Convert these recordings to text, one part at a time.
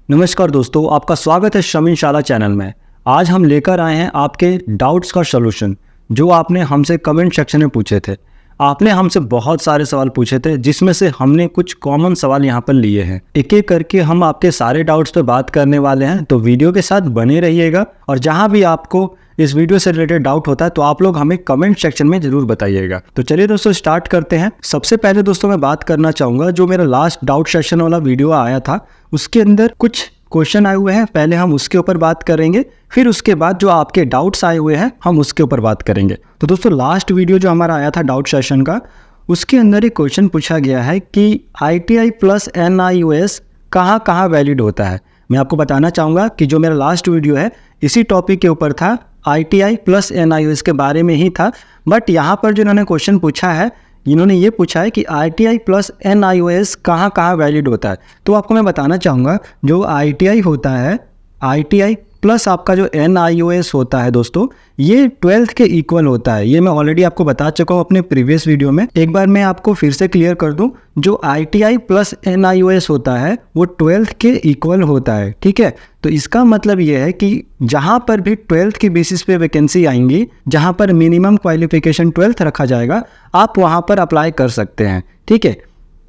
नमस्कार दोस्तों, आपका स्वागत है शमीन शाला चैनल में। आज हम लेकर आए हैं आपके डाउट्स का सलूशन जो आपने हमसे कमेंट सेक्शन में पूछे थे। आपने हमसे बहुत सारे सवाल पूछे थे जिसमें से हमने कुछ कॉमन सवाल यहाँ पर लिए हैं। एक एक करके हम आपके सारे डाउट्स पर बात करने वाले हैं, तो वीडियो के साथ बने रहिएगा। और जहाँ भी आपको इस वीडियो से रिलेटेड डाउट होता है तो आप लोग हमें कमेंट सेक्शन में जरूर बताइएगा। तो चलिए दोस्तों स्टार्ट करते हैं। सबसे पहले दोस्तों मैं बात करना चाहूँगा, जो मेरा लास्ट डाउट सेशन वाला वीडियो आया था उसके अंदर कुछ क्वेश्चन आए हुए हैं। पहले हम उसके ऊपर बात करेंगे, फिर उसके बाद जो आपके डाउट्स आए हुए हैं हम उसके ऊपर बात करेंगे। तो दोस्तों लास्ट वीडियो जो हमारा आया था डाउट सेशन का, उसके अंदर एक क्वेश्चन पूछा गया है कि ITI प्लस NIOS कहाँ कहाँ वैलिड होता है। मैं आपको बताना चाहूँगा कि जो मेरा लास्ट वीडियो है इसी टॉपिक के ऊपर था, ITI प्लस NIOS के बारे में ही था। बट यहाँ पर जो इन्होंने क्वेश्चन पूछा है, इन्होंने ये पूछा है कि ITI प्लस NIOS कहाँ कहाँ वैलिड होता है। तो आपको मैं बताना चाहूँगा, जो ITI होता है, ITI प्लस आपका जो NIOS होता है दोस्तों, ये 12th के इक्वल होता है। ये मैं ऑलरेडी आपको बता चुका हूँ अपने प्रीवियस वीडियो में। एक बार मैं आपको फिर से क्लियर कर दूँ, जो ITI प्लस NIOS होता है वो 12th के इक्वल होता है, ठीक है। तो इसका मतलब ये है कि जहाँ पर भी 12th की बेसिस पे वैकेंसी आएंगी, जहाँ पर मिनिमम क्वालिफिकेशन 12th रखा जाएगा, आप वहाँ पर अप्लाई कर सकते हैं, ठीक है।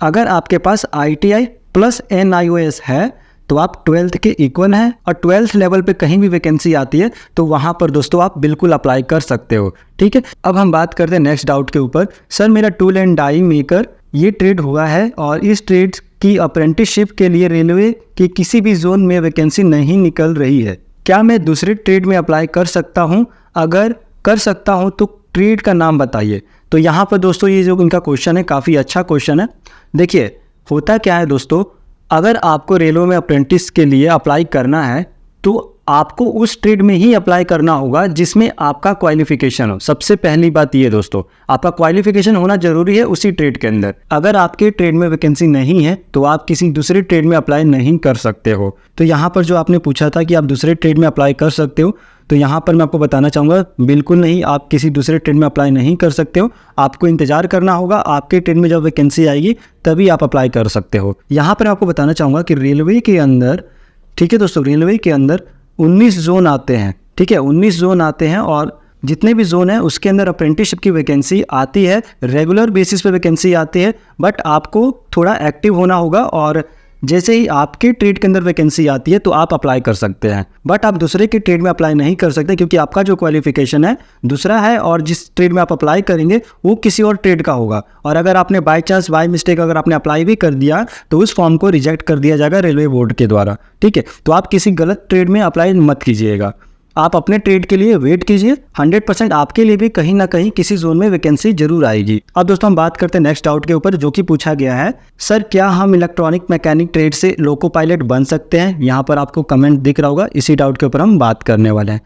अगर आपके पास ITI प्लस NIOS है तो आप 12th के इक्वल हैं, और 12th लेवल पे कहीं भी वैकेंसी आती है तो वहाँ पर दोस्तों आप बिल्कुल अप्लाई कर सकते हो, ठीक है। अब हम बात करते हैं नेक्स्ट डाउट के ऊपर। सर मेरा टूल एंड डाई मेकर ये ट्रेड हुआ है और इस ट्रेड की अप्रेंटिसशिप के लिए रेलवे की किसी भी जोन में वैकेंसी नहीं निकल रही है, क्या मैं दूसरे ट्रेड में अप्लाई कर सकता हूँ? अगर कर सकता हूँ तो ट्रेड का नाम बताइए। तो यहाँ पर दोस्तों ये जो इनका क्वेश्चन है काफ़ी अच्छा क्वेश्चन है। देखिए होता क्या है दोस्तों, अगर आपको रेलवे में अप्रेंटिस के लिए अप्लाई करना है तो आपको उस ट्रेड में ही अप्लाई करना होगा जिसमें आपका क्वालिफिकेशन हो। सबसे पहली बात ये दोस्तों, आपका क्वालिफिकेशन होना जरूरी है उसी ट्रेड के अंदर। अगर आपके ट्रेड में वैकेंसी नहीं है तो आप किसी दूसरे ट्रेड में अप्लाई नहीं कर सकते हो। तो यहाँ पर जो आपने पूछा था कि आप दूसरे ट्रेड में अप्लाई कर सकते हो, तो यहाँ पर मैं आपको बताना चाहूँगा बिल्कुल नहीं, आप किसी दूसरे ट्रेड में अप्लाई नहीं कर सकते हो। आपको इंतजार करना होगा, आपके ट्रेड में जब वैकेंसी आएगी तभी आप अप्लाई कर सकते हो। यहाँ पर आपको बताना चाहूँगा कि रेलवे के अंदर, ठीक है दोस्तों, रेलवे के अंदर 19 जोन आते हैं, ठीक है, 19 जोन आते हैं। और जितने भी जोन है उसके अंदर अप्रेंटिसशिप की वैकेंसी आती है, रेगुलर बेसिस पे वैकेंसी आती है। बट आपको थोड़ा एक्टिव होना होगा, और जैसे ही आपके ट्रेड के अंदर वैकेंसी आती है तो आप अप्लाई कर सकते हैं। बट आप दूसरे के ट्रेड में अप्लाई नहीं कर सकते, क्योंकि आपका जो क्वालिफिकेशन है दूसरा है और जिस ट्रेड में आप अप्लाई करेंगे वो किसी और ट्रेड का होगा। और अगर आपने बाय चांस बाय मिस्टेक अगर आपने अप्लाई भी कर दिया तो उस फॉर्म को रिजेक्ट कर दिया जाएगा रेलवे बोर्ड के द्वारा, ठीक है। तो आप किसी गलत ट्रेड में अप्लाई मत कीजिएगा, आप अपने ट्रेड के लिए वेट कीजिए। 100% आपके लिए भी कहीं ना कहीं किसी जोन में वैकेंसी जरूर आएगी। अब दोस्तों हम बात करते हैं नेक्स्ट डाउट के ऊपर, जो कि पूछा गया है, सर क्या हम इलेक्ट्रॉनिक मैकेनिक ट्रेड से लोको पायलट बन सकते हैं? यहाँ पर आपको कमेंट दिख रहा होगा, इसी डाउट के ऊपर हम बात करने वाले हैं।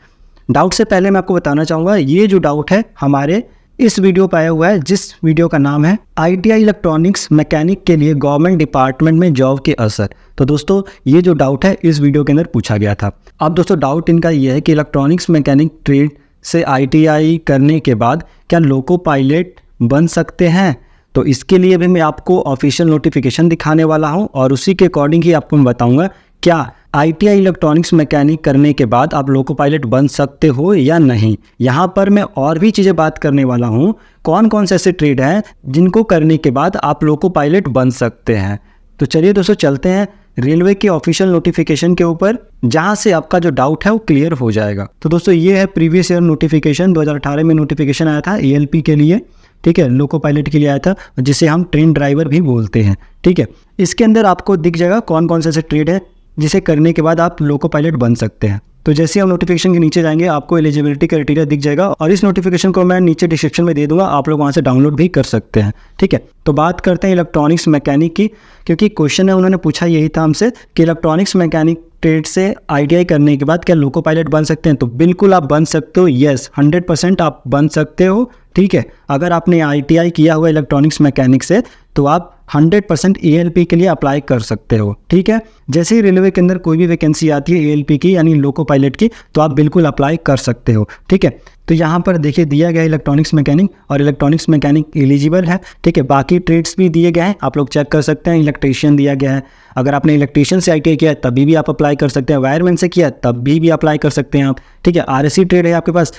डाउट से पहले मैं आपको बताना चाहूँगा, ये जो डाउट है हमारे इस वीडियो पर आया हुआ है, जिस वीडियो का नाम है ITI इलेक्ट्रॉनिक्स मैकेनिक के लिए गवर्नमेंट डिपार्टमेंट में जॉब के असर। तो दोस्तों ये जो डाउट है इस वीडियो के अंदर पूछा गया था। अब दोस्तों डाउट इनका ये है कि इलेक्ट्रॉनिक्स मैकेनिक ट्रेड से ITI करने के बाद क्या लोको पायलट बन सकते हैं? तो इसके लिए भी मैं आपको ऑफिशियल नोटिफिकेशन दिखाने वाला हूँ, और उसी के अकॉर्डिंग ही आपको मैं बताऊँगा क्या ITI इलेक्ट्रॉनिक्स मैकेनिक करने के बाद आप लोको पायलट बन सकते हो या नहीं। यहाँ पर मैं और भी चीज़ें बात करने वाला हूँ, कौन कौन से ऐसे ट्रेड हैं जिनको करने के बाद आप लोको पायलट बन सकते हैं। तो चलिए दोस्तों चलते हैं रेलवे के ऑफिशियल नोटिफिकेशन के ऊपर, जहाँ से आपका जो डाउट है वो क्लियर हो जाएगा। तो दोस्तों ये है प्रीवियस ईयर नोटिफिकेशन, 2018 में नोटिफिकेशन आया था ALP के लिए, ठीक है, लोको पायलट के लिए आया था, जिसे हम ट्रेन ड्राइवर भी बोलते हैं, ठीक है। इसके अंदर आपको दिख जाएगा कौन कौन से ऐसे ट्रेड है जिसे करने के बाद आप लोको पायलट बन सकते हैं। तो जैसे हम नोटिफिकेशन के नीचे जाएंगे आपको एलिजिबिलिटी क्राइटेरिया दिख जाएगा, और इस नोटिफिकेशन को मैं नीचे डिस्क्रिप्शन में दे दूंगा, आप लोग वहाँ से डाउनलोड भी कर सकते हैं, ठीक है। तो बात करते हैं इलेक्ट्रॉनिक्स मैकेनिक की, क्योंकि क्वेश्चन है उन्होंने पूछा यही था हमसे कि इलेक्ट्रॉनिक्स मैकेनिक ट्रेड से ITI करने के बाद क्या लोको पायलट बन सकते हैं? तो बिल्कुल आप बन सकते हो, येस 100% आप बन सकते हो, ठीक है। अगर आपने ITI किया हुआ इलेक्ट्रॉनिक्स मैकेनिक से तो आप 100% ELP के लिए अप्लाई कर सकते हो, ठीक है। जैसे ही रेलवे के अंदर कोई भी वैकेंसी आती है ELP की यानी लोको पायलट की, तो आप बिल्कुल अप्लाई कर सकते हो, ठीक है। तो यहाँ पर देखिए दिया गया इलेक्ट्रॉनिक्स मैकेनिक और इलेक्ट्रॉनिक्स मैकेनिक एलिजिबल है, ठीक है। बाकी ट्रेड्स भी दिए गए हैं, आप लोग चेक कर सकते हैं। इलेक्ट्रीशियन दिया गया है, अगर आपने इलेक्ट्रीशियन से ITI किया है तभी भी आप अप्लाई कर सकते हैं, वायरमैन से किया तब भी अप्लाई कर सकते हैं आप, ठीक है। RSC ट्रेड है आपके पास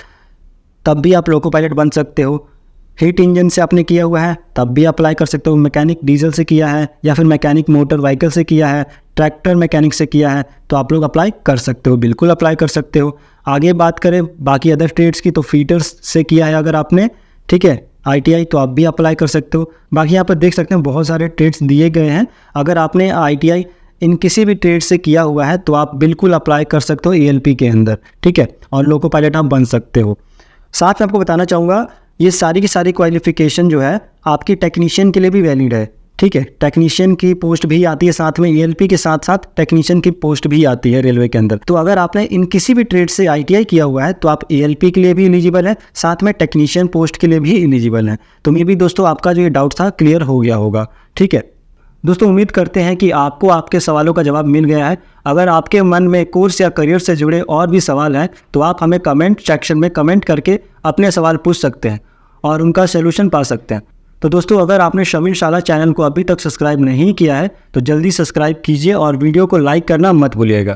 तब भी आप लोको पायलट बन सकते हो। हीट इंजन से आपने किया हुआ है तब भी अप्लाई कर सकते हो। मैकेनिक डीजल से किया है या फिर मैकेनिक मोटर व्हीकल से किया है, ट्रैक्टर मैकेनिक से किया है, तो आप लोग अप्लाई कर सकते हो, बिल्कुल अप्लाई कर सकते हो। आगे बात करें बाकी अदर ट्रेड्स की, तो फीटर्स से किया है अगर आपने, ठीक है, ITI, तो आप भी अप्लाई कर सकते हो। बाकी यहाँ पर देख सकते हैं बहुत सारे ट्रेड्स दिए गए हैं। अगर आपने ITI इन किसी भी ट्रेड से किया हुआ है तो आप बिल्कुल अप्लाई कर सकते हो ELP के अंदर, ठीक है, और लोको पायलट आप बन सकते हो। साथ में आपको बताना चाहूँगा ये सारी की सारी क्वालिफिकेशन जो है आपकी टेक्नीशियन के लिए भी वैलिड है, ठीक है। टेक्नीशियन की पोस्ट भी आती है साथ में, ELP के साथ साथ टेक्नीशियन की पोस्ट भी आती है रेलवे के अंदर। तो अगर आपने इन किसी भी ट्रेड से ITI किया हुआ है तो आप ELP के लिए भी एलिजिबल है, साथ में टेक्नीशियन पोस्ट के लिए भी एलिजिबल है। तो मे भी दोस्तों आपका जो ये डाउट था क्लियर हो गया होगा, ठीक है। दोस्तों उम्मीद करते हैं कि आपको आपके सवालों का जवाब मिल गया है। अगर आपके मन में कोर्स या करियर से जुड़े और भी सवाल हैं तो आप हमें कमेंट सेक्शन में कमेंट करके अपने सवाल पूछ सकते हैं और उनका सलूशन पा सकते हैं। तो दोस्तों अगर आपने शमीन शाला चैनल को अभी तक सब्सक्राइब नहीं किया है तो जल्दी सब्सक्राइब कीजिए और वीडियो को लाइक करना मत भूलिएगा।